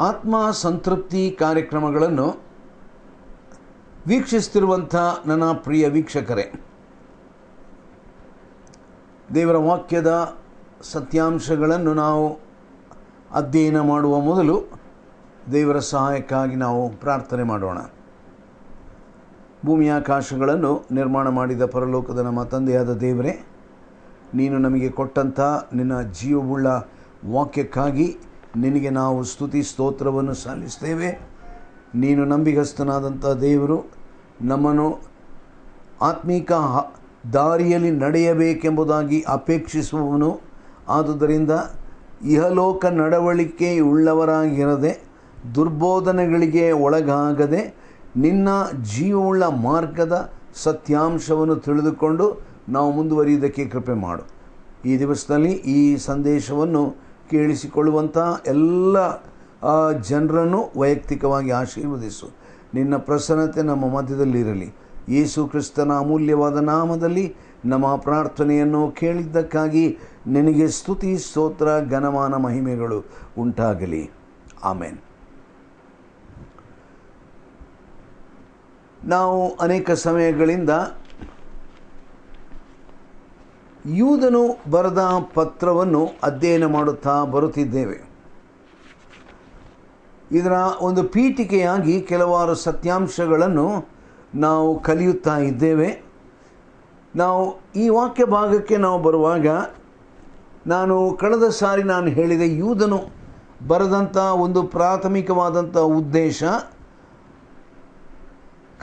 ಆತ್ಮ ಸಂತೃಪ್ತಿ ಕಾರ್ಯಕ್ರಮಗಳನ್ನು ವೀಕ್ಷಿಸುತ್ತಿರುವಂಥ ನನ್ನ ಪ್ರಿಯ ವೀಕ್ಷಕರೇ, ದೇವರ ವಾಕ್ಯದ ಸತ್ಯಾಂಶಗಳನ್ನು ನಾವು ಅಧ್ಯಯನ ಮಾಡುವ ಮೊದಲು ದೇವರ ಸಹಾಯಕ್ಕಾಗಿ ನಾವು ಪ್ರಾರ್ಥನೆ ಮಾಡೋಣ. ಭೂಮಿಯಾಕಾಶಗಳನ್ನು ನಿರ್ಮಾಣ ಮಾಡಿದ ಪರಲೋಕದ ನಮ್ಮ ತಂದೆಯಾದ ದೇವರೇ, ನೀನು ನಮಗೆ ಕೊಟ್ಟಂಥ ನಿನ್ನ ಜೀವವುಳ್ಳ ವಾಕ್ಯಕ್ಕಾಗಿ ನಿನಗೆ ನಾವು ಸ್ತುತಿ ಸ್ತೋತ್ರವನ್ನು ಸಲ್ಲಿಸ್ತೇವೆ. ನೀನು ನಂಬಿಗಸ್ತನಾದಂಥ ದೇವರು, ನಮ್ಮನ್ನು ಆತ್ಮೀಕ ದಾರಿಯಲ್ಲಿ ನಡೆಯಬೇಕೆಂಬುದಾಗಿ ಅಪೇಕ್ಷಿಸುವವನು. ಆದುದರಿಂದ ಇಹಲೋಕ ನಡವಳಿಕೆ ಉಳ್ಳವರಾಗಿರದೆ, ದುರ್ಬೋಧನೆಗಳಿಗೆ ಒಳಗಾಗದೆ, ನಿನ್ನ ಜೀವವುಳ್ಳ ಮಾರ್ಗದ ಸತ್ಯಾಂಶವನ್ನು ತಿಳಿದುಕೊಂಡು ನಾವು ಮುಂದುವರಿಯುವುದಕ್ಕೆ ಕೃಪೆ ಮಾಡು. ಈ ದಿವಸದಲ್ಲಿ ಈ ಸಂದೇಶವನ್ನು ಕೇಳಿಸಿಕೊಳ್ಳುವಂಥ ಎಲ್ಲ ಜನರನ್ನು ವೈಯಕ್ತಿಕವಾಗಿ ಆಶೀರ್ವದಿಸು. ನಿನ್ನ ಪ್ರಸನ್ನತೆ ನಮ್ಮ ಮಧ್ಯದಲ್ಲಿರಲಿ. ಯೇಸು ಕ್ರಿಸ್ತನ ಅಮೂಲ್ಯವಾದ ನಾಮದಲ್ಲಿ ನಮ್ಮ ಪ್ರಾರ್ಥನೆಯನ್ನು ಕೇಳಿದ್ದಕ್ಕಾಗಿ ನಿನಗೆ ಸ್ತುತಿ ಸ್ತೋತ್ರ ಘನಮಾನ ಮಹಿಮೆಗಳು ಉಂಟಾಗಲಿ. ಆಮೇನ್. ನಾವು ಅನೇಕ ಸಮಯಗಳಿಂದ ಯೂದನು ಬರೆದ ಪತ್ರವನ್ನು ಅಧ್ಯಯನ ಮಾಡುತ್ತಾ ಬರುತ್ತಿದ್ದೇವೆ. ಇದರ ಒಂದು ಪೀಠಿಕೆಯಾಗಿ ಕೆಲವಾರು ಸತ್ಯಾಂಶಗಳನ್ನು ನಾವು ಕಲಿಯುತ್ತಾ ಇದ್ದೇವೆ. ನಾವು ಈ ವಾಕ್ಯ ಭಾಗಕ್ಕೆ ನಾವು ಬರುವಾಗ ಕಳೆದ ಸಾರಿ ನಾನು ಹೇಳಿದೆ, ಯೂದನು ಬರೆದಂಥ ಒಂದು ಪ್ರಾಥಮಿಕವಾದಂಥ ಉದ್ದೇಶ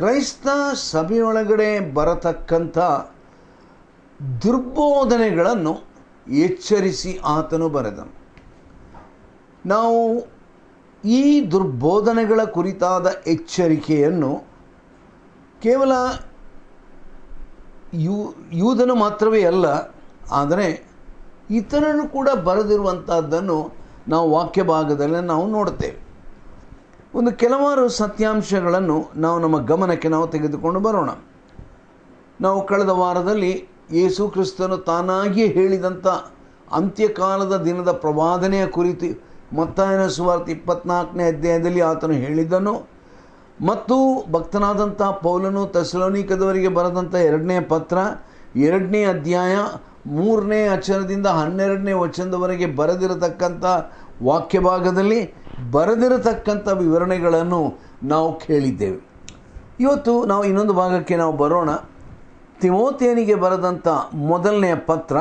ಕ್ರೈಸ್ತ ಸಭೆಯೊಳಗಡೆ ಬರತಕ್ಕಂಥ ದುರ್ಬೋಧನೆಗಳನ್ನು ಎಚ್ಚರಿಸಿ ಆತನು ಬರೆದನು. ನಾವು ಈ ದುರ್ಬೋಧನೆಗಳ ಕುರಿತಾದ ಎಚ್ಚರಿಕೆಯನ್ನು ಕೇವಲ ಯೂದನು ಮಾತ್ರವೇ ಅಲ್ಲ, ಆದರೆ ಇತರರು ಕೂಡ ಬರೆದಿರುವಂಥದ್ದನ್ನು ನಾವು ವಾಕ್ಯ ಭಾಗದಲ್ಲಿ ನಾವು ನೋಡ್ತೇವೆ. ಒಂದು ಕೆಲವಾರು ಸತ್ಯಾಂಶಗಳನ್ನು ನಾವು ನಮ್ಮ ಗಮನಕ್ಕೆ ನಾವು ತೆಗೆದುಕೊಂಡು ಬರೋಣ. ನಾವು ಕಳೆದ ವಾರದಲ್ಲಿ ಯೇಸು ಕ್ರಿಸ್ತನು ತಾನಾಗಿಯೇ ಹೇಳಿದಂಥ ಅಂತ್ಯಕಾಲದ ದಿನದ ಪ್ರವಾದನೆಯ ಕುರಿತು ಮತ್ತಾಯನ ಸುವಾರ್ತೆ 24ನೇ ಅಧ್ಯಾಯದಲ್ಲಿ ಆತನು ಹೇಳಿದ್ದನು. ಮತ್ತು ಭಕ್ತನಾದಂಥ ಪೌಲನು ಥೆಸಲೋನಿಕದವರಿಗೆ ಬರೆದಂಥ 2ನೇ ಪತ್ರ 2ನೇ ಅಧ್ಯಾಯ 3ನೇ ವಚನದಿಂದ 12ನೇ ವಚನದವರೆಗೆ ಬರೆದಿರತಕ್ಕಂಥ ವಾಕ್ಯ ಭಾಗದಲ್ಲಿ ಬರೆದಿರತಕ್ಕಂಥ ವಿವರಣೆಗಳನ್ನು ನಾವು ಕೇಳಿದ್ದೇವೆ. ಇವತ್ತು ನಾವು ಇನ್ನೊಂದು ಭಾಗಕ್ಕೆ ನಾವು ಬರೋಣ. ತಿಮೋಥೆಯನಿಗೆ ಬರೆದಂಥ 1ನೇ ಪತ್ರ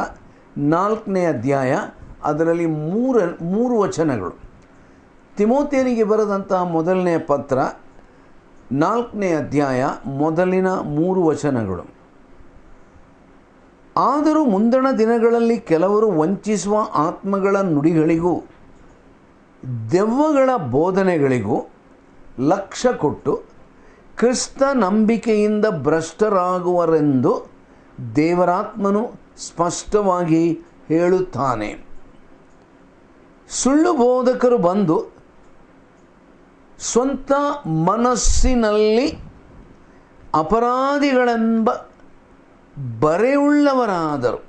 4ನೇ ಅಧ್ಯಾಯ, ಅದರಲ್ಲಿ 3 ವಚನಗಳು. ತಿಮೋಥೆಯನಿಗೆ ಬರೆದಂಥ 1ನೇ ಪತ್ರ 4ನೇ ಅಧ್ಯಾಯ ಮೊದಲಿನ 3 ವಚನಗಳು. ಆದರೂ ಮುಂದಣ ದಿನಗಳಲ್ಲಿ ಕೆಲವರು ವಂಚಿಸುವ ಆತ್ಮಗಳ ನುಡಿಗಳಿಗೂ ದೆವ್ವಗಳ ಬೋಧನೆಗಳಿಗೂ ಲಕ್ಷ್ಯ ಕೊಟ್ಟು ಕ್ರಿಸ್ತ ನಂಬಿಕೆಯಿಂದ ಭ್ರಷ್ಟರಾಗುವರೆಂದು ದೇವರಾತ್ಮನು ಸ್ಪಷ್ಟವಾಗಿ ಹೇಳುತ್ತಾನೆ. ಸುಳ್ಳು ಬೋಧಕರು ಬಂದು ಸ್ವಂತ ಮನಸ್ಸಿನಲ್ಲಿ ಅಪರಾಧಿಗಳೆಂಬ ಬರೆಯುಳ್ಳವರಾದರು.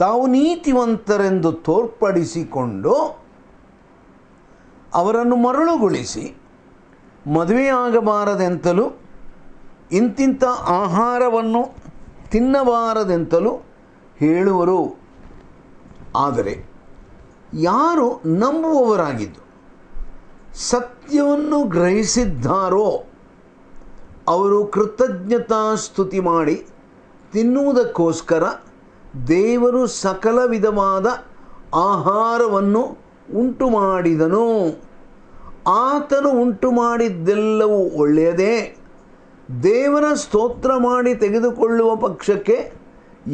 ತಾವು ನೀತಿವಂತರೆಂದು ತೋರ್ಪಡಿಸಿಕೊಂಡು ಅವರನ್ನು ಮರಳುಗೊಳಿಸಿ ಮದುವೆಯಾಗಬಾರದೆಂತಲೂ ಇಂತಿಂಥ ಆಹಾರವನ್ನು ತಿನ್ನಬಾರದೆಂತಲೂ ಹೇಳುವರು. ಆದರೆ ಯಾರು ನಂಬುವವರಾಗಿದ್ದು ಸತ್ಯವನ್ನು ಗ್ರಹಿಸಿದ್ದಾರೋ ಅವರು ಕೃತಜ್ಞತಾ ಸ್ತುತಿ ಮಾಡಿ ತಿನ್ನುವುದಕ್ಕೋಸ್ಕರ ದೇವರು ಸಕಲ ವಿಧವಾದ ಆಹಾರವನ್ನು ಉಂಟು ಮಾಡಿದನು. ಆತನು ಉಂಟು ಮಾಡಿದ್ದೆಲ್ಲವೂ ಒಳ್ಳೆಯದೇ. ದೇವರ ಸ್ತೋತ್ರ ಮಾಡಿ ತೆಗೆದುಕೊಳ್ಳುವ ಪಕ್ಷಕ್ಕೆ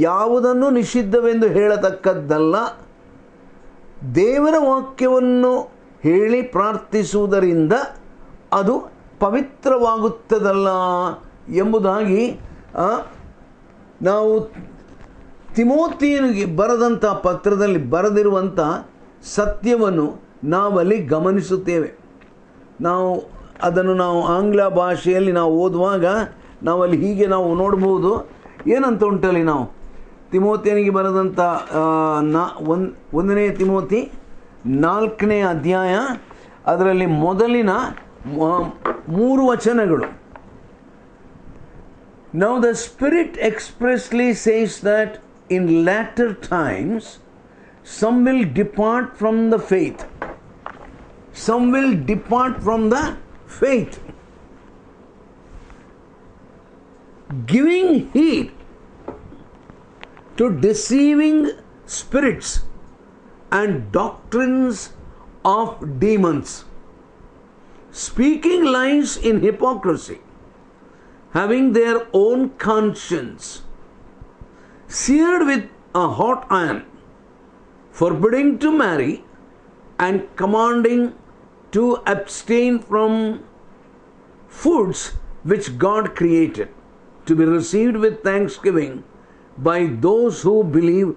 ಯಾವುದನ್ನು ನಿಷಿದ್ಧವೆಂದು ಹೇಳತಕ್ಕದ್ದಲ್ಲ. ದೇವರ ವಾಕ್ಯವನ್ನು ಹೇಳಿ ಪ್ರಾರ್ಥಿಸುವುದರಿಂದ ಅದು ಪವಿತ್ರವಾಗುತ್ತದಲ್ಲ ಎಂಬುದಾಗಿ ನಾವು ತಿಮೋಥಿಯನಿಗೆ ಬರೆದಂಥ ಪತ್ರದಲ್ಲಿ ಬರೆದಿರುವಂಥ ಸತ್ಯವನ್ನು ನಾವಲ್ಲಿ ಗಮನಿಸುತ್ತೇವೆ. ಅದನ್ನು ಆಂಗ್ಲ ಭಾಷೆಯಲ್ಲಿ ನಾವು ಓದುವಾಗ ನಾವಲ್ಲಿ ಹೀಗೆ ನಾವು ನೋಡ್ಬೋದು. ಏನಂತ ಉಂಟಲ್ಲಿ ನಾವು ತಿಮೋಥಿಯನಿಗೆ ಬರೆದಂಥ 1ನೇ ತಿಮೋಥಿ 4ನೇ ಅಧ್ಯಾಯ ಅದರಲ್ಲಿ ಮೊದಲಿನ 3 ವಚನಗಳು. Now the Spirit expressly says that in latter times some will depart from the faith. Some will depart from the faith, giving heed to deceiving spirits and doctrines of demons, speaking lies in hypocrisy, having their own conscience seared with a hot iron, forbidding to marry and commanding to abstain from foods which God created, to be received with thanksgiving by those who believe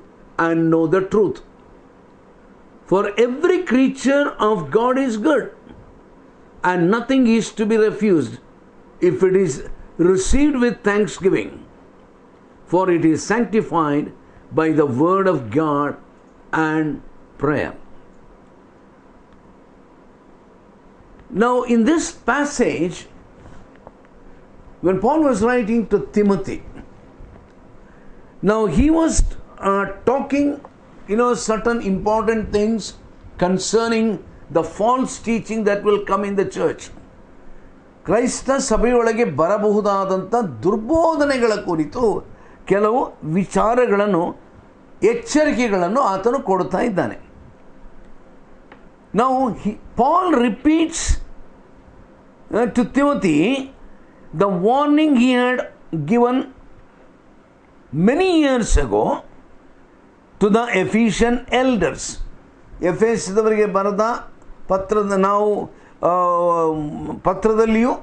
and know the truth. For every creature of God is good, and nothing is to be refused if it is received with thanksgiving, for it is sanctified by the word of God and prayer. Now, in this passage, when Paul was writing to Timothy, now he was talking, certain important things concerning the false teaching that will come in the church. ಕ್ರೈಸ್ತ ಸಭೆಯೊಳಗೆ ಬರಬಹುದಾದಂಥ ದುರ್ಬೋಧನೆಗಳ ಕುರಿತು ಕೆಲವು ವಿಚಾರಗಳನ್ನು, ಎಚ್ಚರಿಕೆಗಳನ್ನು ಆತನು ಕೊಡ್ತಾ ಇದ್ದಾನೆ. Now, Paul repeats to Timothy the warning he had given many years ago to the Ephesian elders. ಎಫೆಸದವರಿಗೆ ಬರೆದ ಪತ್ರದಲ್ಲಿಯೂ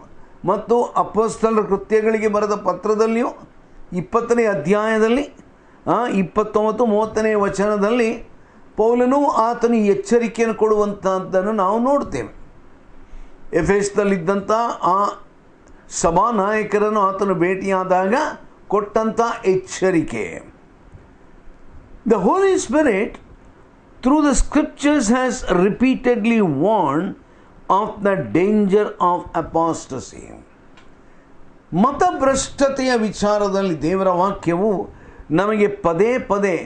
ಮತ್ತು ಅಪೊಸ್ತಲರ ಕೃತ್ಯಗಳಿಗೆ ಬರೆದ ಪತ್ರದಲ್ಲಿಯೂ 20ನೇ ಅಧ್ಯಾಯದಲ್ಲಿ 29-30ನೇ ವಚನದಲ್ಲಿ ಪೌಲನು ಆತನು ಎಚ್ಚರಿಕೆಯನ್ನು ಕೊಡುವಂಥದ್ದನ್ನು ನಾವು ನೋಡ್ತೇವೆ. ಎಫೆಸದಲ್ಲಿದ್ದಂಥ ಆ ಸಭಾನಾಯಕರನ್ನು ಆತನು ಭೇಟಿಯಾದಾಗ ಕೊಟ್ಟಂಥ ಎಚ್ಚರಿಕೆ. The Holy Spirit through the scriptures has repeatedly warned of the danger of apostasy. ಮತಭ್ರಷ್ಟತೆಯ ವಿಚಾರದಲ್ಲಿ ದೇವರ ವಾಕ್ಯವು ನಮಗೆ ಪದೇ ಪದೇ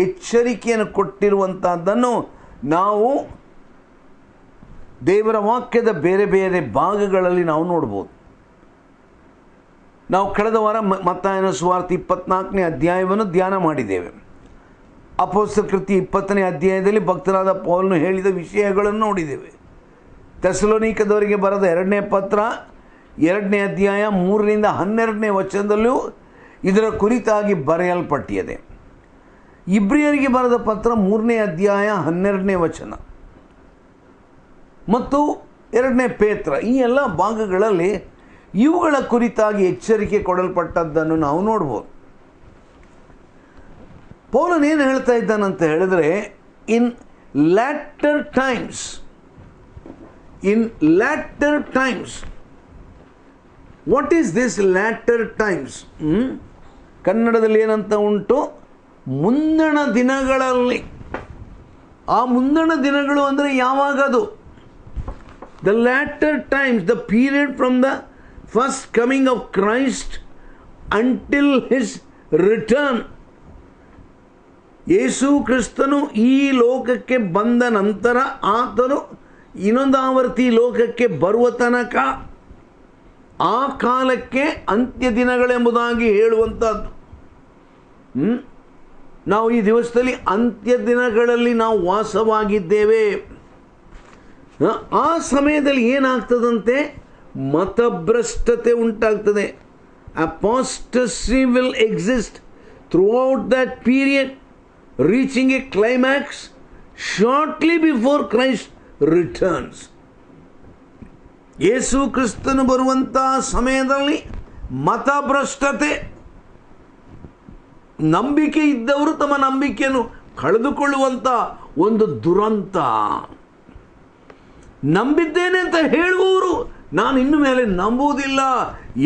ಎಚ್ಚರಿಕೆಯನ್ನು ಕೊಟ್ಟಿರುವಂಥದ್ದನ್ನು ನಾವು ದೇವರ ವಾಕ್ಯದ ಬೇರೆ ಬೇರೆ ಭಾಗಗಳಲ್ಲಿ ನಾವು ನೋಡ್ಬೋದು. ನಾವು ಕಳೆದ ವಾರ ಮತ್ತಾಯನ ಸುವಾರ್ತೆ 24ನೇ ಅಧ್ಯಾಯವನ್ನು ಧ್ಯಾನ ಮಾಡಿದ್ದೇವೆ. ಅಪೊಸ್ತಲರ ಕೃತ್ಯ 20ನೇ ಅಧ್ಯಾಯದಲ್ಲಿ ಭಕ್ತರಾದ ಪೌಲನು ಹೇಳಿದ ವಿಷಯಗಳನ್ನು ನೋಡಿದ್ದೇವೆ. ಥೆಸಲೋನಿಕದವರಿಗೆ ಬರೆದ 2ನೇ ಪತ್ರ 2ನೇ ಅಧ್ಯಾಯ 3ರಿಂದ 12ನೇ ವಚನದಲ್ಲೂ ಇದರ ಕುರಿತಾಗಿ ಬರೆಯಲ್ಪಟ್ಟಿದೆ. ಇಬ್ರಿಯರಿಗೆ ಬರೆದ ಪತ್ರ 3ನೇ ಅಧ್ಯಾಯ 12ನೇ ವಚನ ಮತ್ತು 2ನೇ ಪೇತ್ರ, ಈ ಎಲ್ಲ ಭಾಗಗಳಲ್ಲಿ ಇವುಗಳ ಕುರಿತಾಗಿ ಎಚ್ಚರಿಕೆ ಕೊಡಲ್ಪಟ್ಟದ್ದನ್ನು ನಾವು ನೋಡ್ಬೋದು. ಪೌಲನು ಏನು ಹೇಳ್ತಾ ಇದ್ದಾನಂತ ಹೇಳಿದ್ರೆ, in latter times what is this latter times? ಕನ್ನಡದಲ್ಲಿ ಏನಂತ ಉಂಟು? ಮುಂದಣ ದಿನಗಳಲ್ಲಿ, ಆ ಮುಂದಣ ದಿನಗಳು ಅಂದರೆ ಯಾವಾಗದು? The latter times, the period from the first coming of Christ until his return. ಯೇಸು ಕ್ರಿಸ್ತನು ಈ ಲೋಕಕ್ಕೆ ಬಂದ ನಂತರ ಆತನು ಇನ್ನೊಂದು ಆವರ್ತಿ ಲೋಕಕ್ಕೆ ಬರುವ ತನಕ, ಆ ಕಾಲಕ್ಕೆ ಅಂತ್ಯ ದಿನಗಳೆಂಬುದಾಗಿ ಹೇಳುವಂಥದ್ದು. ನಾವು ಈ ದಿವಸದಲ್ಲಿ ಅಂತ್ಯ ದಿನಗಳಲ್ಲಿ ನಾವು ವಾಸವಾಗಿದ್ದೇವೆ. ಆ ಸಮಯದಲ್ಲಿ ಏನಾಗ್ತದಂತೆ? ಮತಭ್ರಷ್ಟತೆ ಉಂಟಾಗ್ತದೆ. Apostasy will exist throughout that period, reaching a climax shortly before Christ returns. ಯೇಸು ಕ್ರಿಸ್ತನು ಬರುವಂಥ ಸಮಯದಲ್ಲಿ ಮತಭ್ರಷ್ಟತೆ, ನಂಬಿಕೆ ಇದ್ದವರು ತಮ್ಮ ನಂಬಿಕೆಯನ್ನು ಕಳೆದುಕೊಳ್ಳುವಂಥ ಒಂದು ದುರಂತ. ನಂಬಿದ್ದೇನೆ ಅಂತ ಹೇಳುವವರು ನಾನು ಇನ್ನು ಮೇಲೆ ನಂಬುವುದಿಲ್ಲ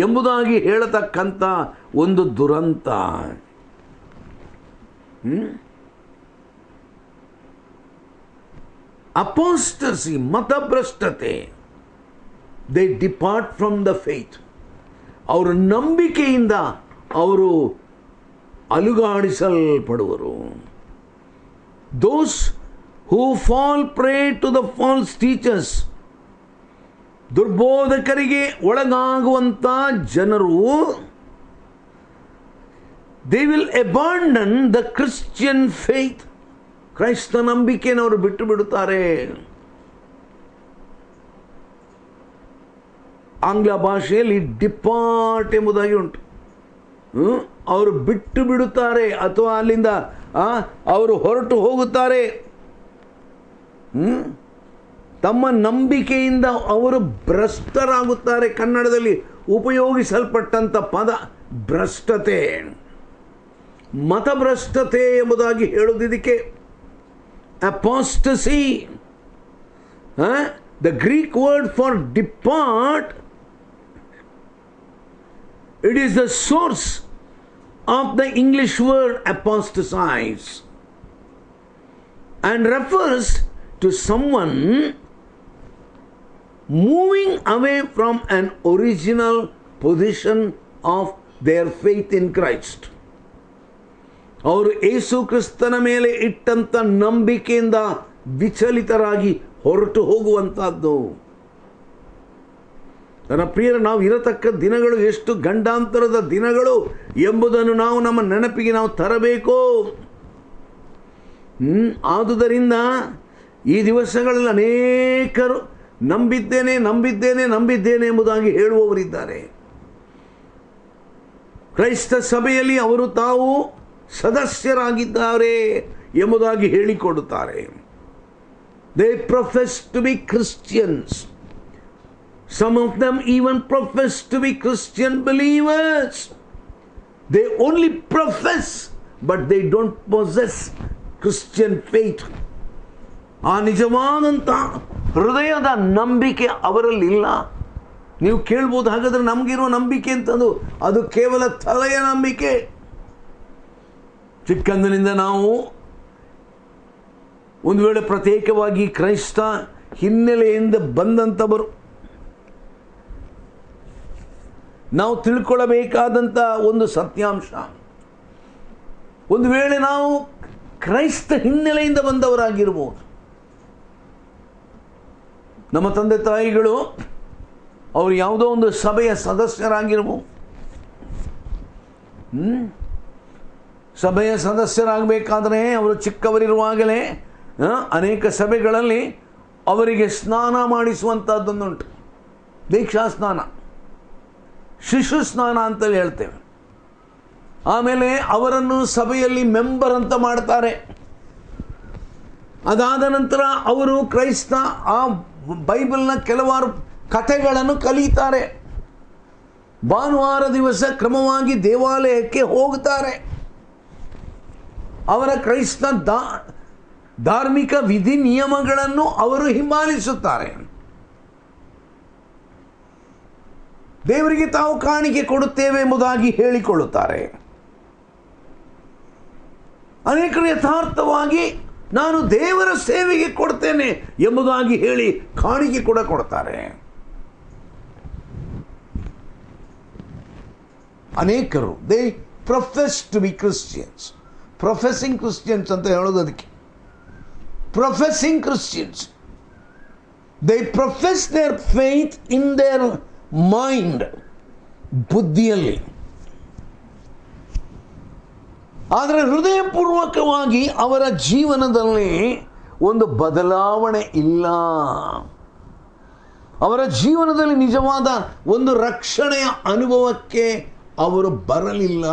ಎಂಬುದಾಗಿ ಹೇಳತಕ್ಕಂಥ ಒಂದು ದುರಂತ. ಅಪಾಸ್ಟಸಿ, ಮತಭ್ರಷ್ಟತೆ. They depart from the faith. ಅವರ ನಂಬಿಕೆಯಿಂದ ಅವರು ಅಲುಗಾಡಿಸಲ್ಪಡುವರು. Those who fall prey to the false teachers, ದುರ್ಬೋಧಕರಿಗೆ ಒಳಗಾಗುವಂಥ ಜನರು, they will abandon the Christian faith. ಕ್ರೈಸ್ತ ನಂಬಿಕೆಯನ್ನು ಅವರು ಬಿಟ್ಟು ಬಿಡುತ್ತಾರೆ. ಆಂಗ್ಲ ಭಾಷೆಯಲ್ಲಿ ಡಿಪಾರ್ಟ್ ಎಂಬುದಾಗಿ ಉಂಟು. ಅವರು ಬಿಟ್ಟು ಬಿಡುತ್ತಾರೆ ಅಥವಾ ಅಲ್ಲಿಂದ ಅವರು ಹೊರಟು ಹೋಗುತ್ತಾರೆ. ತಮ್ಮ ನಂಬಿಕೆಯಿಂದ ಅವರು ಭ್ರಷ್ಟರಾಗುತ್ತಾರೆ. ಕನ್ನಡದಲ್ಲಿ ಉಪಯೋಗಿಸಲ್ಪಟ್ಟಂಥ ಪದ ಭ್ರಷ್ಟತೆ, ಮತಭ್ರಷ್ಟತೆ ಎಂಬುದಾಗಿ ಹೇಳುವುದಕ್ಕೆ apostasy. The Greek word for depart, it is the source of the English word apostatize and refers to someone moving away from an original position of their faith in Christ. ಅವರು ಯೇಸು ಕ್ರಿಸ್ತನ ಮೇಲೆ ಇಟ್ಟಂಥ ನಂಬಿಕೆಯಿಂದ ವಿಚಲಿತರಾಗಿ ಹೊರಟು ಹೋಗುವಂಥದ್ದು. ನನ್ನ ಪ್ರಿಯರ, ನಾವು ಇರತಕ್ಕ ದಿನಗಳು ಎಷ್ಟು ಗಂಡಾಂತರದ ದಿನಗಳು ಎಂಬುದನ್ನು ನಾವು ನಮ್ಮ ನೆನಪಿಗೆ ನಾವು ತರಬೇಕು. ಆದುದರಿಂದ ಈ ದಿವಸಗಳಲ್ಲಿ ಅನೇಕರು ನಂಬಿದ್ದೇನೆ ನಂಬಿದ್ದೇನೆ ನಂಬಿದ್ದೇನೆ ಎಂಬುದಾಗಿ ಹೇಳುವವರಿದ್ದಾರೆ. ಕ್ರೈಸ್ತ ಸಭೆಯಲ್ಲಿ ಅವರು ತಾವು ಸದಸ್ಯರಾಗಿದ್ದಾರೆ ಎಂಬುದಾಗಿ ಹೇಳಿಕೊಡುತ್ತಾರೆ. They profess to be Christians. Some of them even profess to be Christian believers. They only profess, but they don't possess Christian faith. ಆ ನಿಜವಾದಂಥ ಹೃದಯದ ನಂಬಿಕೆ ಅವರಲ್ಲಿಲ್ಲ. ನೀವು ಕೇಳ್ಬೋದು, ಹಾಗಾದರೆ ನಮಗಿರೋ ನಂಬಿಕೆ ಅಂತಂದು ಅದು ಕೇವಲ ತಲೆಯ ನಂಬಿಕೆ. ಚಿಕ್ಕಂದಿನಿಂದ ನಾವು ಒಂದು ವೇಳೆ ಪ್ರತ್ಯೇಕವಾಗಿ ಕ್ರೈಸ್ತ ಹಿನ್ನೆಲೆಯಿಂದ ಬಂದಂಥವರು, ನಾವು ತಿಳ್ಕೊಳ್ಳಬೇಕಾದಂಥ ಒಂದು ಸತ್ಯಾಂಶ, ಒಂದು ವೇಳೆ ನಾವು ಕ್ರೈಸ್ತ ಹಿನ್ನೆಲೆಯಿಂದ ಬಂದವರಾಗಿರ್ಬೋದು. ನಮ್ಮ ತಂದೆ ತಾಯಿಗಳು ಅವರು ಯಾವುದೋ ಒಂದು ಸಭೆಯ ಸದಸ್ಯರಾಗಿರ್ಬೋದು. ಸಭೆಯ ಸದಸ್ಯರಾಗಬೇಕಾದ್ರೆ ಅವರು ಚಿಕ್ಕವರಿರುವಾಗಲೇ ಅನೇಕ ಸಭೆಗಳಲ್ಲಿ ಅವರಿಗೆ ಸ್ನಾನ ಮಾಡಿಸುವಂಥದ್ದೊಂದುಂಟು. ದೀಕ್ಷಾ ಸ್ನಾನ, ಶಿಶು ಸ್ನಾನ ಅಂತೇಳಿ ಹೇಳ್ತೇವೆ. ಆಮೇಲೆ ಅವರನ್ನು ಸಭೆಯಲ್ಲಿ ಮೆಂಬರ್ ಅಂತ ಮಾಡ್ತಾರೆ. ಅದಾದ ನಂತರ ಅವರು ಕ್ರೈಸ್ತ ಆ ಬೈಬಲ್ನ ಕೆಲವಾರು ಕಥೆಗಳನ್ನು ಕಲಿತಾರೆ. ಭಾನುವಾರ ದಿವಸ ಕ್ರಮವಾಗಿ ದೇವಾಲಯಕ್ಕೆ ಹೋಗುತ್ತಾರೆ. ಅವರ ಕ್ರೈಸ್ತ ಧಾರ್ಮಿಕ ವಿಧಿ ನಿಯಮಗಳನ್ನು ಅವರು ಹಿಂಬಾಲಿಸುತ್ತಾರೆ. ದೇವರಿಗೆ ತಾವು ಕಾಣಿಕೆ ಕೊಡುತ್ತೇವೆ ಎಂಬುದಾಗಿ ಹೇಳಿಕೊಳ್ಳುತ್ತಾರೆ. ಅನೇಕರು ಯಥಾರ್ಥವಾಗಿ ನಾನು ದೇವರ ಸೇವೆಗೆ ಕೊಡ್ತೇನೆ ಎಂಬುದಾಗಿ ಹೇಳಿ ಕಾಣಿಕೆ ಕೂಡ ಕೊಡ್ತಾರೆ. ಅನೇಕರು they profess to be Christians. Professing Christians ಅಂತ ಹೇಳೋದು ಅದಕ್ಕೆ. Professing Christians, they profess their faith in their mind, ಬುದ್ಧಿಯಲ್ಲಿ. ಆದರೆ ಹೃದಯಪೂರ್ವಕವಾಗಿ ಅವರ ಜೀವನದಲ್ಲಿ ಒಂದು ಬದಲಾವಣೆ ಇಲ್ಲ. ಅವರ ಜೀವನದಲ್ಲಿ ನಿಜವಾದ ಒಂದು ರಕ್ಷಣೆಯ ಅನುಭವಕ್ಕೆ ಅವರು ಬರಲಿಲ್ಲ.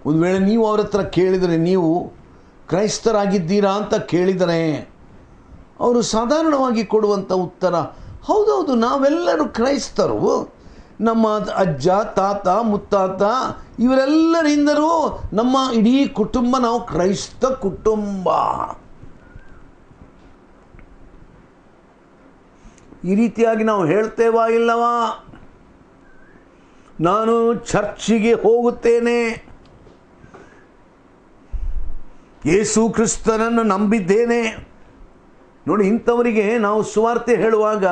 ಒಂದು ವೇಳೆ ನೀವು ಅವರ ಹತ್ರ ಕೇಳಿದರೆ, ನೀವು ಕ್ರೈಸ್ತರಾಗಿದ್ದೀರಾ ಅಂತ ಕೇಳಿದರೆ, ಅವರು ಸಾಧಾರಣವಾಗಿ ಕೊಡುವಂಥ ಉತ್ತರ, ಹೌದೌದು ನಾವೆಲ್ಲರೂ ಕ್ರೈಸ್ತರು, ನಮ್ಮ ಅಜ್ಜ ತಾತ ಮುತ್ತಾತ ಇವರೆಲ್ಲರಿಂದಲೂ ನಮ್ಮ ಇಡೀ ಕುಟುಂಬ ನಾವು ಕ್ರೈಸ್ತ ಕುಟುಂಬ. ಈ ರೀತಿಯಾಗಿ ನಾವು ಹೇಳ್ತೇವಾ ಇಲ್ಲವಾ? ನಾನು ಚರ್ಚಿಗೆ ಹೋಗುತ್ತೇನೆ, ಯೇಸು ಕ್ರಿಸ್ತನನ್ನು ನಂಬಿದ್ದೇನೆ. ನೋಡಿ, ಇಂಥವರಿಗೆ ನಾವು ಸುವಾರ್ತೆ ಹೇಳುವಾಗ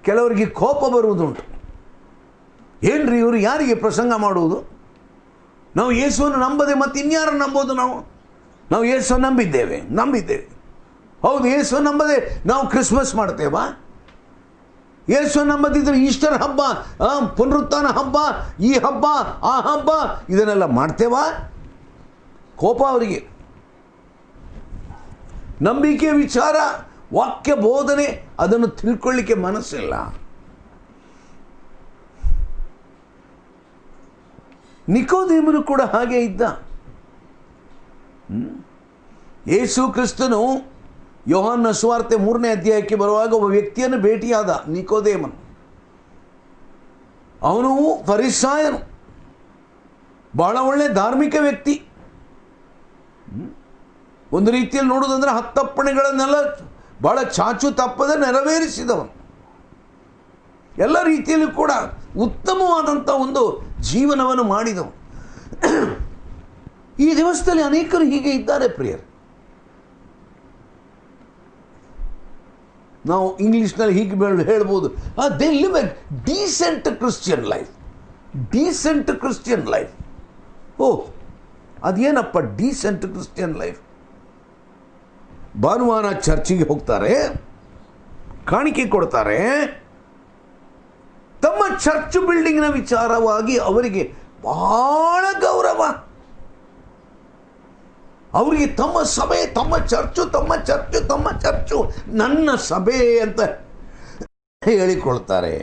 ಕೆಲವರಿಗೆ ಕೋಪ ಬರುವುದುಂಟು. ಏನ್ರಿ ಇವರು ಯಾರಿಗೆ ಪ್ರಸಂಗ ಮಾಡುವುದು? ನಾವು ಯೇಸುವನ್ನು ನಂಬದೆ ಮತ್ತೆ ಇನ್ಯಾರನ್ನು ನಂಬೋದು? ನಾವು ಯೇಸುವನ್ನು ನಂಬಿದ್ದೇವೆ. ಹೌದು, ಯೇಸುವನ್ನು ನಂಬದೆ ನಾವು ಕ್ರಿಸ್ಮಸ್ ಮಾಡ್ತೇವಾ? ಯೇಸುವನ್ನು ನಂಬದಿದ್ದರೆ ಈಸ್ಟರ್ ಹಬ್ಬ, ಪುನರುತ್ಥಾನ ಹಬ್ಬ, ಈ ಹಬ್ಬ ಆ ಹಬ್ಬ ಇದನ್ನೆಲ್ಲ ಮಾಡ್ತೇವಾ? ಕೋಪ ಅವರಿಗೆ. ನಂಬಿಕೆ ವಿಚಾರ, ವಾಕ್ಯ ಬೋಧನೆ ಅದನ್ನು ತಿಳ್ಕೊಳ್ಳಿಕ್ಕೆ ಮನಸ್ಸಿಲ್ಲ. ನಿಕೋದೇಮನು ಕೂಡ ಹಾಗೆ ಇದ್ದ. ಯೇಸು ಕ್ರಿಸ್ತನು ಯೋಹಾನನ ಸುವಾರ್ತೆ 3ನೇ ಅಧ್ಯಾಯಕ್ಕೆ ಬರುವಾಗ ಒಬ್ಬ ವ್ಯಕ್ತಿಯನ್ನು ಭೇಟಿಯಾದ, ನಿಕೋದೇಮನು. ಅವನು ಫರಿಸಾಯನು, ಬಹಳ ಒಳ್ಳೆ ಧಾರ್ಮಿಕ ವ್ಯಕ್ತಿ. ಒಂದು ರೀತಿಯಲ್ಲಿ ನೋಡುವುದಂದ್ರೆ 10 ಅಪ್ಪಣೆಗಳನ್ನೆಲ್ಲ ಬಹಳ ಚಾಚು ತಪ್ಪದೆ ನೆರವೇರಿಸಿದವನು. ಎಲ್ಲ ರೀತಿಯಲ್ಲೂ ಕೂಡ ಉತ್ತಮವಾದಂಥ ಒಂದು ಜೀವನವನ್ನು ಮಾಡಿದವನು. ಈ ದಿವಸದಲ್ಲಿ ಅನೇಕರು ಹೀಗೆ ಇದ್ದಾರೆ ಪ್ರಿಯರು. ನಾವು ಇಂಗ್ಲಿಷ್ನಲ್ಲಿ ಹೀಗೆ ಹೇಳ್ಬೋದು, they live a decent Christian life. Decent Christian life. ಅದೇನಪ್ಪ ಡೀಸೆಂಟ್ ಕ್ರಿಶ್ಚಿಯನ್ ಲೈಫ್? ಭಾನುವಾರ ಚರ್ಚಿಗೆ ಹೋಗ್ತಾರೆ, ಕಾಣಿಕೆ ಕೊಡ್ತಾರೆ. ತಮ್ಮ ಚರ್ಚ್ ಬಿಲ್ಡಿಂಗ್ನ ವಿಚಾರವಾಗಿ ಅವರಿಗೆ ಬಹಳ ಗೌರವ. ಅವರಿಗೆ ತಮ್ಮ ಸಭೆ, ತಮ್ಮ ಚರ್ಚು ನನ್ನ ಸಭೆ ಅಂತ ಹೇಳಿಕೊಳ್ತಾರೆ.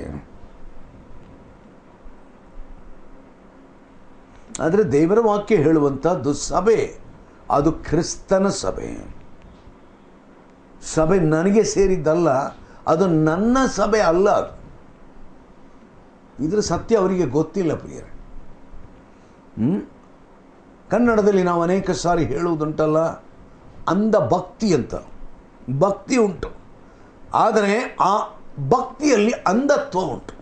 ಆದರೆ ದೇವರ ವಾಕ್ಯ ಹೇಳುವಂಥದ್ದು ಸಭೆ ಅದು ಕ್ರಿಸ್ತನ ಸಭೆ. ಸಭೆ ನನಗೆ ಸೇರಿದ್ದಲ್ಲ, ಅದು ನನ್ನ ಸಭೆ ಅಲ್ಲ. ಅದು ಇದರ ಸತ್ಯ ಅವರಿಗೆ ಗೊತ್ತಿಲ್ಲ ಪ್ರಿಯರೇ. ಕನ್ನಡದಲ್ಲಿ ನಾವು ಅನೇಕ ಸಾರಿ ಹೇಳುವುದುಂಟಲ್ಲ, ಅಂಧ ಭಕ್ತಿ ಅಂತ. ಭಕ್ತಿ ಉಂಟು, ಆದರೆ ಆ ಭಕ್ತಿಯಲ್ಲಿ ಅಂಧತ್ವ ಉಂಟು.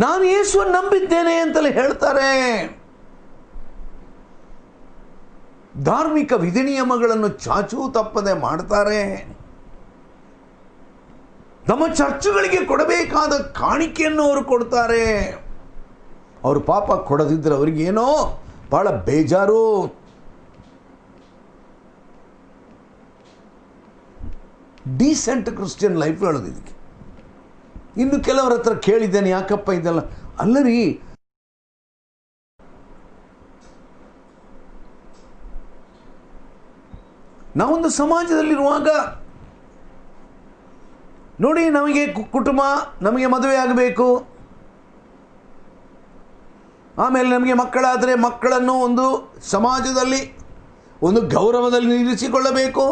ನಾನು ಯೇಸುವನ್ನು ನಂಬಿದ್ದೇನೆ ಅಂತಲೇ ಹೇಳ್ತಾರೆ. ಧಾರ್ಮಿಕ ವಿಧಿ ನಿಯಮಗಳನ್ನು ಚಾಚೂ ತಪ್ಪದೆ ಮಾಡ್ತಾರೆ. ತಮ್ಮ ಚರ್ಚುಗಳಿಗೆ ಕೊಡಬೇಕಾದ ಕಾಣಿಕೆಯನ್ನು ಅವರು ಕೊಡ್ತಾರೆ. ಅವರು ಪಾಪ ಕೊಡದಿದ್ದರೆ ಅವರಿಗೇನೋ ಬಹಳ ಬೇಜಾರು. ಡೀಸೆಂಟ್ ಕ್ರಿಶ್ಚಿಯನ್ ಲೈಫ್ ಹೇಳೋದು ಇದಕ್ಕೆ. ಇನ್ನು ಕೆಲವರ ಹತ್ರ ಕೇಳಿದ್ದೇನೆ, ಯಾಕಪ್ಪ ಇದೆಲ್ಲ? ಅಲ್ಲರಿ, ನಾವೊಂದು ಸಮಾಜದಲ್ಲಿರುವಾಗ ನೋಡಿ, ನಮಗೆ ಕುಟುಂಬ, ನಮಗೆ ಮದುವೆ ಆಗಬೇಕು, ಆಮೇಲೆ ನಮಗೆ ಮಕ್ಕಳಾದರೆ ಮಕ್ಕಳನ್ನು ಒಂದು ಸಮಾಜದಲ್ಲಿ ಒಂದು ಗೌರವದಲ್ಲಿ ನಿಲ್ಲಿಸಿಕೊಳ್ಳಬೇಕು.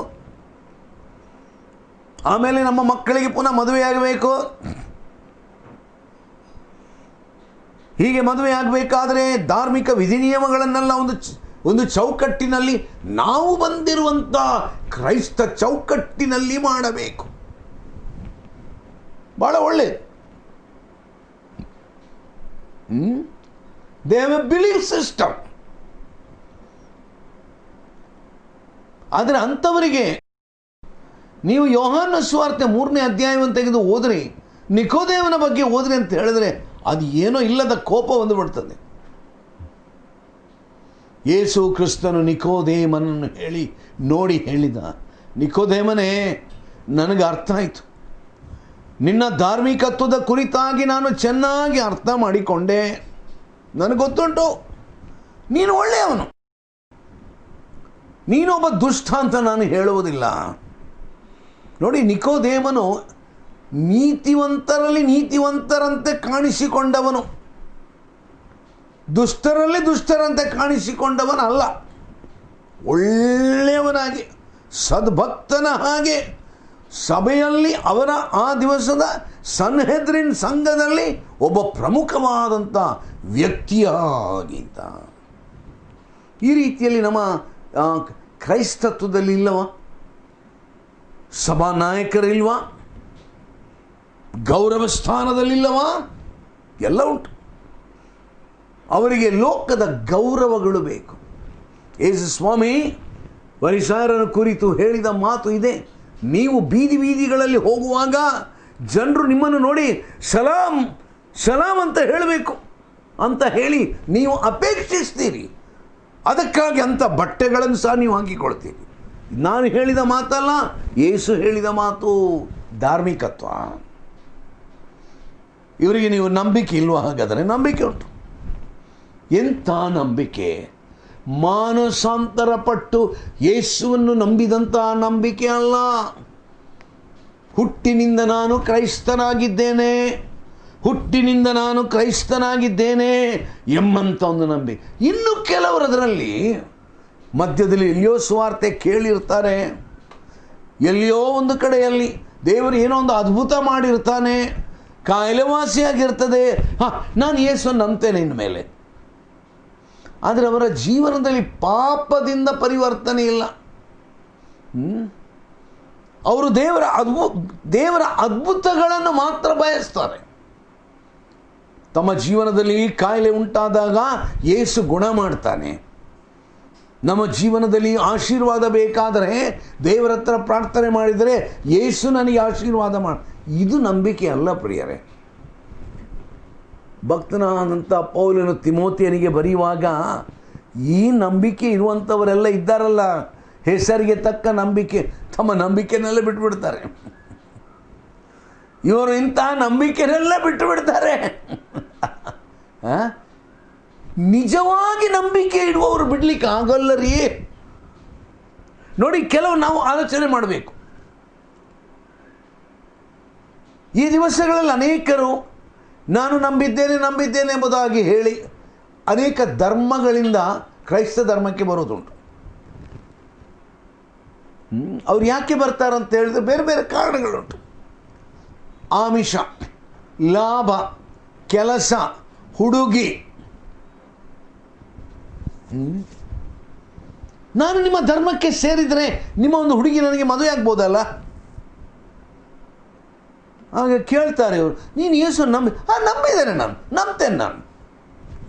ಆಮೇಲೆ ನಮ್ಮ ಮಕ್ಕಳಿಗೆ ಪುನಃ ಮದುವೆ ಆಗಬೇಕು. ಹೀಗೆ ಮದುವೆ ಆಗಬೇಕಾದ್ರೆ ಧಾರ್ಮಿಕ ವಿಧಿ ನಿಯಮಗಳನ್ನೆಲ್ಲ ಒಂದು ಚೌಕಟ್ಟಿನಲ್ಲಿ, ನಾವು ಬಂದಿರುವಂಥ ಕ್ರೈಸ್ತ ಚೌಕಟ್ಟಿನಲ್ಲಿ ಮಾಡಬೇಕು. ಬಹಳ ಒಳ್ಳೆಯದು. They have A belief system. ಆದರೆ ಅಂಥವರಿಗೆ ನೀವು ಯೋಹಾನ ಸುವಾರ್ತೆ 3ನೇ ಅಧ್ಯಾಯವನ್ನು ತೆಗೆದು ಓದ್ರಿ, ನಿಕೋದೇಮನ ಬಗ್ಗೆ ಓದ್ರಿ ಅಂತ ಹೇಳಿದ್ರೆ ಅದು ಏನೋ ಇಲ್ಲದ ಕೋಪ ಬಂದುಬಿಡ್ತದೆ. ಯೇಸು ಕ್ರಿಸ್ತನು ನಿಕೋದೇಮನನ್ನು ನೋಡಿ ಹೇಳಿದ, ನಿಕೋದೇಮನೇ, ನನಗೆ ಅರ್ಥ ಆಯಿತು, ನಿನ್ನ ಧಾರ್ಮಿಕತ್ವದ ಕುರಿತಾಗಿ ನಾನು ಚೆನ್ನಾಗಿ ಅರ್ಥ ಮಾಡಿಕೊಂಡೆ. ನನಗೆ ಗೊತ್ತುಂಟು ನೀನು ಒಳ್ಳೆಯವನು, ನೀನೊಬ್ಬ ದುಷ್ಟ ಅಂತ ನಾನು ಹೇಳುವುದಿಲ್ಲ. ನೋಡಿ, ನಿಕೋದೇಮನು ನೀತಿವಂತರಲ್ಲಿ ನೀತಿವಂತರಂತೆ ಕಾಣಿಸಿಕೊಂಡವನು, ದುಷ್ಟರಲ್ಲಿ ದುಷ್ಟರಂತೆ ಕಾಣಿಸಿಕೊಂಡವನಲ್ಲ. ಒಳ್ಳೆಯವನಾಗಿ ಸದ್ಭಕ್ತನ ಹಾಗೆ ಸಭೆಯಲ್ಲಿ ಅವರ ಆ ದಿವಸದ ಸನ್ಹೆದ್ರಿನ್ ಸಂಘದಲ್ಲಿ ಒಬ್ಬ ಪ್ರಮುಖವಾದಂಥ ವ್ಯಕ್ತಿಯಾಗಿದ್ದ. ಈ ರೀತಿಯಲ್ಲಿ ನಮ್ಮ ಕ್ರೈಸ್ತತ್ವದಲ್ಲಿ ಇಲ್ಲವಾ? ಸಭಾನಾಯಕರಿಲ್ವಾ? ಗೌರವ ಸ್ಥಾನದಲ್ಲಿಲ್ಲವಾ? ಎಲ್ಲ ಉಂಟು. ಅವರಿಗೆ ಲೋಕದ ಗೌರವಗಳು ಬೇಕು. ಯೇಸು ಸ್ವಾಮಿ ಫರಿಸಾಯರನ್ನು ಕುರಿತು ಹೇಳಿದ ಮಾತು ಇದೆ, ನೀವು ಬೀದಿ ಬೀದಿಗಳಲ್ಲಿ ಹೋಗುವಾಗ ಜನರು ನಿಮ್ಮನ್ನು ನೋಡಿ ಸಲಾಂ ಸಲಾಂ ಅಂತ ಹೇಳಬೇಕು ಅಂತ ಹೇಳಿ ನೀವು ಅಪೇಕ್ಷಿಸ್ತೀರಿ. ಅದಕ್ಕಾಗಿ ಅಂಥ ಬಟ್ಟೆಗಳನ್ನು ಸಹ ನೀವು ಹಾಕಿಕೊಳ್ತೀರಿ. ನಾನು ಹೇಳಿದ ಮಾತಲ್ಲ, ಯೇಸು ಹೇಳಿದ ಮಾತು ಧಾರ್ಮಿಕತ್ವ. ಇವರಿಗೆ ನೀವು ನಂಬಿಕೆ ಇಲ್ವಾ? ಹಾಗಾದರೆ ನಂಬಿಕೆ ಉಂಟು. ಎಂಥ ನಂಬಿಕೆ! ಮಾನಸಾಂತರ ಪಟ್ಟು ಯೇಸುವನ್ನು ನಂಬಿದಂಥ ನಂಬಿಕೆ ಅಲ್ಲ. ಹುಟ್ಟಿನಿಂದ ನಾನು ಕ್ರೈಸ್ತನಾಗಿದ್ದೇನೆ, ಹುಟ್ಟಿನಿಂದ ನಾನು ಕ್ರೈಸ್ತನಾಗಿದ್ದೇನೆ ಎಂಬಂಥ ಒಂದು ನಂಬಿಕೆ. ಇನ್ನು ಕೆಲವರು ಅದರಲ್ಲಿ ಮಧ್ಯದಲ್ಲಿ ಎಲ್ಲಿಯೋ ಸುವಾರ್ತೆ ಕೇಳಿರ್ತಾರೆ, ಎಲ್ಲಿಯೋ ಒಂದು ಕಡೆಯಲ್ಲಿ ದೇವರು ಏನೋ ಒಂದು ಅದ್ಭುತ ಮಾಡಿರ್ತಾನೆ, ಕಾಯಿಲೆ ವಾಸಿಯಾಗಿರ್ತದೆ, ನಾನು ಯೇಸುವನ್ನು ನಂಬ್ತೇನೆ ಇನ್ಮೇಲೆ. ಆದರೆ ಅವರ ಜೀವನದಲ್ಲಿ ಪಾಪದಿಂದ ಪರಿವರ್ತನೆ ಇಲ್ಲ. ಅವರು ದೇವರ ಅದ್ಭುತಗಳನ್ನು ಮಾತ್ರ ಬಯಸ್ತಾರೆ. ತಮ್ಮ ಜೀವನದಲ್ಲಿ ಕಾಯಿಲೆ ಉಂಟಾದಾಗ ಯೇಸು ಗುಣ ಮಾಡ್ತಾನೆ. ನಮ್ಮ ಜೀವನದಲ್ಲಿ ಆಶೀರ್ವಾದ ಬೇಕಾದರೆ ದೇವರ ಹತ್ರ ಪ್ರಾರ್ಥನೆ ಮಾಡಿದರೆ ಯೇಸು ನನಗೆ ಆಶೀರ್ವಾದ ಮಾಡಿ. ಇದು ನಂಬಿಕೆ ಅಲ್ಲ ಪ್ರಿಯರೇ. ಭಕ್ತನಾದಂಥ ಪೌಲನು ತಿಮೋತಿಯನಿಗೆ ಬರೆಯುವಾಗ ಈ ನಂಬಿಕೆ ಇರುವಂಥವರೆಲ್ಲ ಇದ್ದಾರಲ್ಲ, ಹೆಸರಿಗೆ ತಕ್ಕ ನಂಬಿಕೆ, ತಮ್ಮ ನಂಬಿಕೆನೆಲ್ಲ ಬಿಟ್ಟುಬಿಡ್ತಾರೆ. ಇವರು ಇಂಥ ನಂಬಿಕೆನೆಲ್ಲ ಬಿಟ್ಟು ಬಿಡ್ತಾರೆ. ನಿಜವಾಗಿ ನಂಬಿಕೆ ಇಡುವವರು ಬಿಡ್ಲಿಕ್ಕೆ ಆಗಲ್ಲ ರೀ. ನೋಡಿ, ಕೆಲವು ನಾವು ಆಲೋಚನೆ ಮಾಡಬೇಕು. ಈ ದಿವಸಗಳಲ್ಲಿ ಅನೇಕರು ನಾನು ನಂಬಿದ್ದೇನೆ ಎಂಬುದಾಗಿ ಹೇಳಿ ಅನೇಕ ಧರ್ಮಗಳಿಂದ ಕ್ರೈಸ್ತ ಧರ್ಮಕ್ಕೆ ಬರೋದುಂಟು. ಅವ್ರು ಯಾಕೆ ಬರ್ತಾರಂತ ಹೇಳಿದ್ರೆ ಬೇರೆ ಬೇರೆ ಕಾರಣಗಳುಂಟು. ಆಮಿಷ, ಲಾಭ, ಕೆಲಸ, ಹುಡುಗಿ. ನಾನು ನಿಮ್ಮ ಧರ್ಮಕ್ಕೆ ಸೇರಿದರೆ ನಿಮ್ಮ ಒಂದು ಹುಡುಗಿ ನನಗೆ ಮದುವೆ ಆಗ್ಬೋದಲ್ಲ? ಹಾಗೆ ಕೇಳ್ತಾರೆ ಇವರು. ನೀನು ಯೇಸು ನಂಬಿದ್ದೇನೆ, ನಂಬ್ತೇನೆ ನಾನು.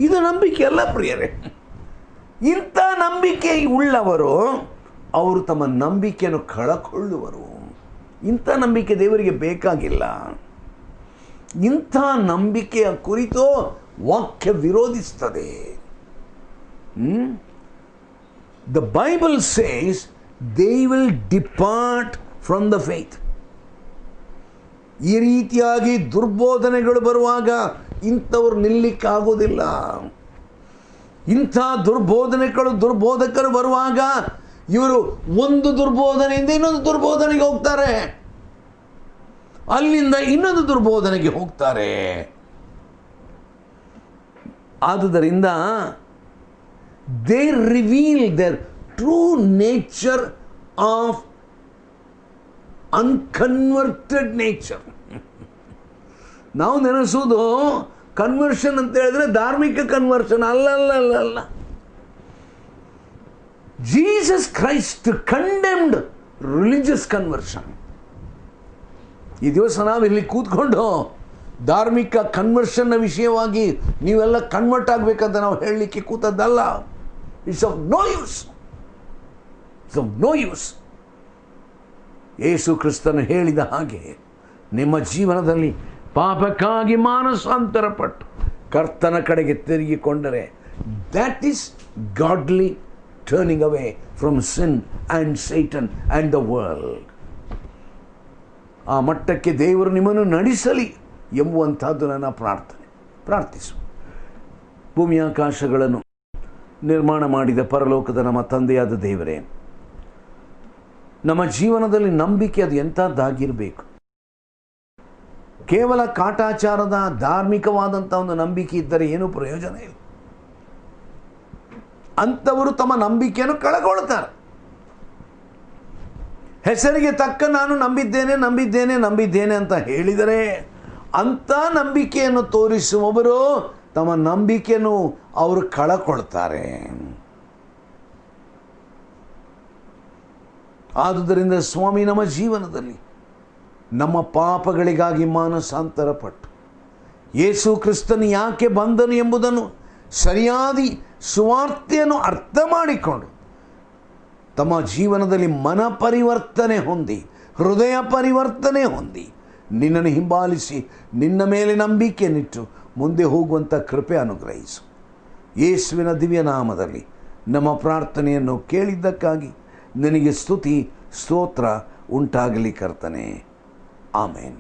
ಇದು ನಂಬಿಕೆ ಅಲ್ಲ ಪ್ರಿಯರೇ. ಇಂಥ ನಂಬಿಕೆ ಉಳ್ಳವರು ಅವರು ತಮ್ಮ ನಂಬಿಕೆಯನ್ನು ಕಳಕೊಳ್ಳುವರು. ಇಂಥ ನಂಬಿಕೆ ದೇವರಿಗೆ ಬೇಕಾಗಿಲ್ಲ. ಇಂಥ ನಂಬಿಕೆಯ ಕುರಿತು ವಾಕ್ಯ ವಿರೋಧಿಸ್ತದೆ. The Bible says they will depart from the faith. ಈ ರೀತಿಯಾಗಿ ದುರ್ಬೋಧನೆಗಳು ಬರುವಾಗ ಇಂಥವ್ರು ನಿಲ್ಲಿಕ್ಕಾಗೋದಿಲ್ಲ. ಇಂಥ ದುರ್ಬೋಧಕರು ಬರುವಾಗ ಇವರು ಒಂದು ದುರ್ಬೋಧನೆಯಿಂದ ಇನ್ನೊಂದು ದುರ್ಬೋಧನೆಗೆ ಹೋಗ್ತಾರೆ, ಅಲ್ಲಿಂದ ಇನ್ನೊಂದು ದುರ್ಬೋಧನೆಗೆ ಹೋಗ್ತಾರೆ. ಆದುದರಿಂದ they reveal their true nature of unconverted nature. ನಾವು ನೆನೆಸೋದು ಕನ್ವರ್ಷನ್ ಅಂತ ಹೇಳಿದ್ರೆ ಧಾರ್ಮಿಕ ಕನ್ವರ್ಷನ್ ಅಲ್ಲ. Jesus Christ condemned religious conversion. ಈ ದಿವಸ ನಾವು ಇಲ್ಲಿ ಕೂತ್ಕೊಂಡು ಧಾರ್ಮಿಕ ಕನ್ವರ್ಷನ್ನ ವಿಷಯವಾಗಿ ನೀವೆಲ್ಲ ಕನ್ವರ್ಟ್ ಆಗಬೇಕಂತ ನಾವು ಹೇಳಲಿಕ್ಕೆ ಕೂತದ್ದಲ್ಲ. It's of no use. It's of no use. ಯೇಸು ಕ್ರಿಸ್ತನು ಹೇಳಿದ ಹಾಗೆ ನಿಮ್ಮ ಜೀವನದಲ್ಲಿ ಪಾಪಕ್ಕಾಗಿ ಮಾನಸಾಂತರಪಟ್ಟು ಕರ್ತನ ಕಡೆಗೆ ತಿರುಗಿಕೊಂಡರೆ that is godly turning away from sin and Satan and the world. ಆ ಮಟ್ಟಕ್ಕೆ ದೇವರು ನಿಮ್ಮನ್ನು ನಡೆಸಲಿ ಎಂಬುವಂಥದ್ದು ನನ್ನ ಪ್ರಾರ್ಥಿಸು. ಭೂಮಿಯಾಕಾಶಗಳನ್ನು ನಿರ್ಮಾಣ ಮಾಡಿದ ಪರಲೋಕದ ನಮ್ಮ ತಂದೆಯಾದ ದೇವರೇ, ನಮ್ಮ ಜೀವನದಲ್ಲಿ ನಂಬಿಕೆ ಅದು ಎಂಥದ್ದಾಗಿರಬೇಕು. ಕೇವಲ ಕಾಟಾಚಾರದ ಧಾರ್ಮಿಕವಾದಂಥ ಒಂದು ನಂಬಿಕೆ ಇದ್ದರೆ ಏನೂ ಪ್ರಯೋಜನ ಇಲ್ಲ. ಅಂಥವರು ತಮ್ಮ ನಂಬಿಕೆಯನ್ನು ಕಳಕೊಳ್ತಾರೆ. ಹೆಸರಿಗೆ ತಕ್ಕ ನಾನು ನಂಬಿದ್ದೇನೆ ಅಂತ ಹೇಳಿದರೆ ಅಂಥ ನಂಬಿಕೆಯನ್ನು ತೋರಿಸುವವರು ತಮ್ಮ ನಂಬಿಕೆಯನ್ನು ಅವರು ಕಳಕೊಳ್ತಾರೆ. ಆದುದರಿಂದ ಸ್ವಾಮಿ, ನಮ್ಮ ಜೀವನದಲ್ಲಿ ನಮ್ಮ ಪಾಪಗಳಿಗಾಗಿ ಮಾನಸಾಂತರಪಟ್ಟು ಯೇಸು ಕ್ರಿಸ್ತನು ಯಾಕೆ ಬಂದನು ಎಂಬುದನ್ನು ಸರಿಯಾದ ಸುವಾರ್ತೆಯನ್ನು ಅರ್ಥ ಮಾಡಿಕೊಂಡು ತಮ್ಮ ಜೀವನದಲ್ಲಿ ಮನ ಪರಿವರ್ತನೆ ಹೊಂದಿ, ಹೃದಯ ಪರಿವರ್ತನೆ ಹೊಂದಿ, ನಿನ್ನನ್ನು ಹಿಂಬಾಲಿಸಿ ನಿನ್ನ ಮೇಲೆ ನಂಬಿಕೆಯನ್ನಿಟ್ಟು ಮುಂದೆ ಹೋಗುವಂಥ ಕೃಪೆ ಅನುಗ್ರಹಿಸು. ಯೇಸುವಿನ ದಿವ್ಯ ನಾಮದಲ್ಲಿ ನಮ್ಮ ಪ್ರಾರ್ಥನೆಯನ್ನು ಕೇಳಿದ್ದಕ್ಕಾಗಿ ನಿನಗೆ ಸ್ತುತಿ ಸ್ತೋತ್ರ ಉಂಟಾಗಲಿ ಕರ್ತನೇ. ಆಮೇನ್.